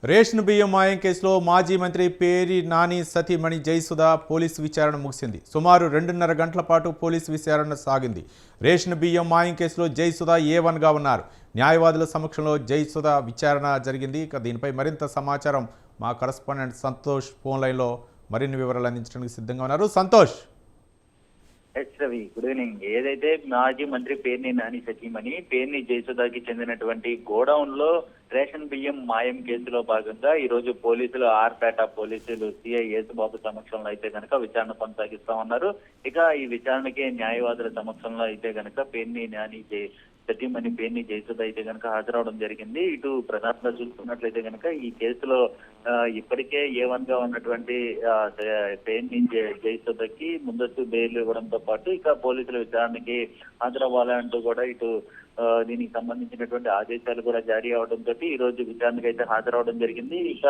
Ration బియ్యం మాయం కేసులో మాజీ మంత్రి పేరి నాని సతీమణి జయసుధ పోలీసు విచారణ ముగిసింది. సుమారు 2.5 గంటల పాటు పోలీసు విచారణ సాగింది. రేషన్ బియ్యం మాయం కేసులో జయసుధ A1గా ఉన్నారు. న్యాయవాదుల సమక్షంలో జయసుధ విచారణ జరిగింది. ఇక దీనిపై మరింత సమాచారం మా కరెస్పాండెంట్ సంతోష్ ఫోన్ లైన్లో మరిన్ని వివరాలు అందించడానికి సిద్ధంగా ఉన్నారు. సంతోష్. Ravi, good evening. ఏదైతే మాజీ మంత్రి పేర్ని నాని సతీమణి పేర్ని జయసుధకి చెందినటువంటి గోడౌన్ లో రేషన్ బియ్యం మాయం కేసులో భాగంగా ఈ రోజు పోలీసులు ఆర్పేట పోలీసులు సిఐ యేసుబాబు సమక్షంలో అయితే గనక విచారణ కొనసాగిస్తా ఉన్నారు. ఇక ఈ విచారణకి న్యాయవాదుల సమక్షంలో అయితే గనక పేర్ని నాని సతీమణి పేర్ని జయసుధ అయితే గనక హాజరవడం జరిగింది. ఇటు ప్రధానంగా చూసుకున్నట్లయితే గనక ఈ కేసులో ఇప్పటికే A1గా ఉన్నటువంటి పేర్ని జయసుధకి ముందస్తు బెయిల్ ఇవ్వడంతో పాటు ఇక పోలీసుల విచారణకి హాజరవ్వాలంటూ కూడా ఇటు దీనికి సంబంధించినటువంటి ఆదేశాలు కూడా జారీ అవడంతో ఈ రోజు విచారణకు అయితే హాజరవడం జరిగింది. ఇక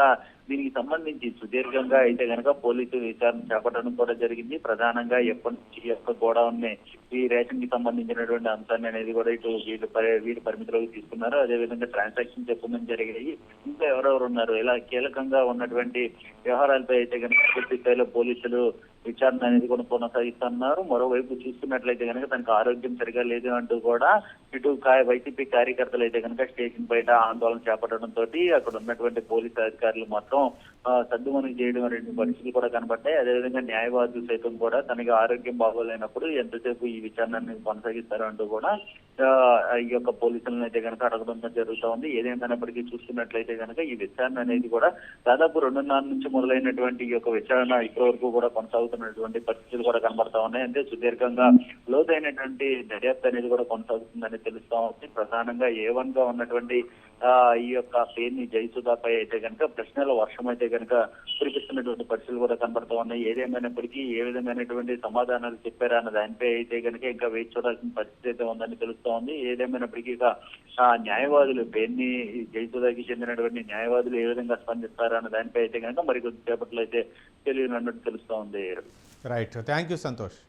దీనికి సంబంధించి సుదీర్ఘంగా అయితే కనుక పోలీసు విచారణ చేపట్టడం కూడా జరిగింది. ప్రధానంగా ఎప్పటి నుంచి యొక్క గోడౌన్ ఈ రేషన్ కి సంబంధించినటువంటి అంశాన్ని అనేది కూడా ఇటు వీళ్ళు పరిమితిలోకి తీసుకున్నారు. అదేవిధంగా ట్రాన్సాక్షన్ చెప్పడం జరిగాయి. ఇంకా ఎవరెవరు ఉన్నారు, ఇలా కీలకంగా ఉన్నటువంటి వ్యవహారాలపై అయితే కనుక పూర్తి స్థాయిలో పోలీసులు విచారణ అనేది కూడా కొనసాగిస్తున్నారు. మరోవైపు చూసుకున్నట్లయితే కనుక తనకు ఆరోగ్యం సరిగా లేదు అంటూ కూడా ఇటు వైసీపీ కార్యకర్తలు అయితే కనుక స్టేషన్ బయట ఆందోళన చేపట్టడంతో అక్కడ ఉన్నటువంటి పోలీసు అధికారులు మాత్రం సద్దుమణి చేయడం అనే పరిస్థితులు కూడా కనబడ్డాయి. అదేవిధంగా న్యాయవాదులు సైతం కూడా తనకి ఆరోగ్యం బాగోలేనప్పుడు ఎంతసేపు ఈ విచారణ కొనసాగిస్తారు అంటూ కూడా ఈ యొక్క పోలీసులను అయితే కనుక అడగడం జరుగుతూ ఉంది. ఏదేమైనప్పటికీ చూసుకున్నట్లయితే కనుక ఈ విచారణ అనేది కూడా దాదాపు 2.5 నుంచి మొదలైనటువంటి ఈ యొక్క విచారణ ఇప్పటి వరకు కూడా కొనసాగుతున్నటువంటి పరిస్థితులు కూడా కనబడతా ఉన్నాయి. అంటే సుదీర్ఘంగా లోతైనటువంటి దర్యాప్తు అనేది కూడా కొనసాగుతుందని తెలుస్తా ఉంది. ప్రధానంగా A1గా ఉన్నటువంటి ఈ యొక్క పేర్ని జయసుధపై అయితే కనుక ప్రశ్నల వర్షం అయితే కనుక కురిపిస్తున్నటువంటి పరిస్థితులు కూడా కనబడతా ఉన్నాయి. ఏదేమైనప్పటికీ ఏ విధమైనటువంటి సమాధానాలు చెప్పారా అన్న దానిపై అయితే కనుక ఇంకా వేచి చూడాల్సిన పరిస్థితి అయితే ఉందని తెలుస్తా ఉంది. ఏదేమైనప్పటికీ ఇక న్యాయవాదులు పేర్ని జయసుధకి చెందినటువంటి న్యాయవాదులు ఏ విధంగా స్పందిస్తారా అన్న దానిపై అయితే కనుక మరికొద్ది సేపట్లో అయితే తెలియనన్నట్టు తెలుస్తా ఉంది. Right, thank you Santosh.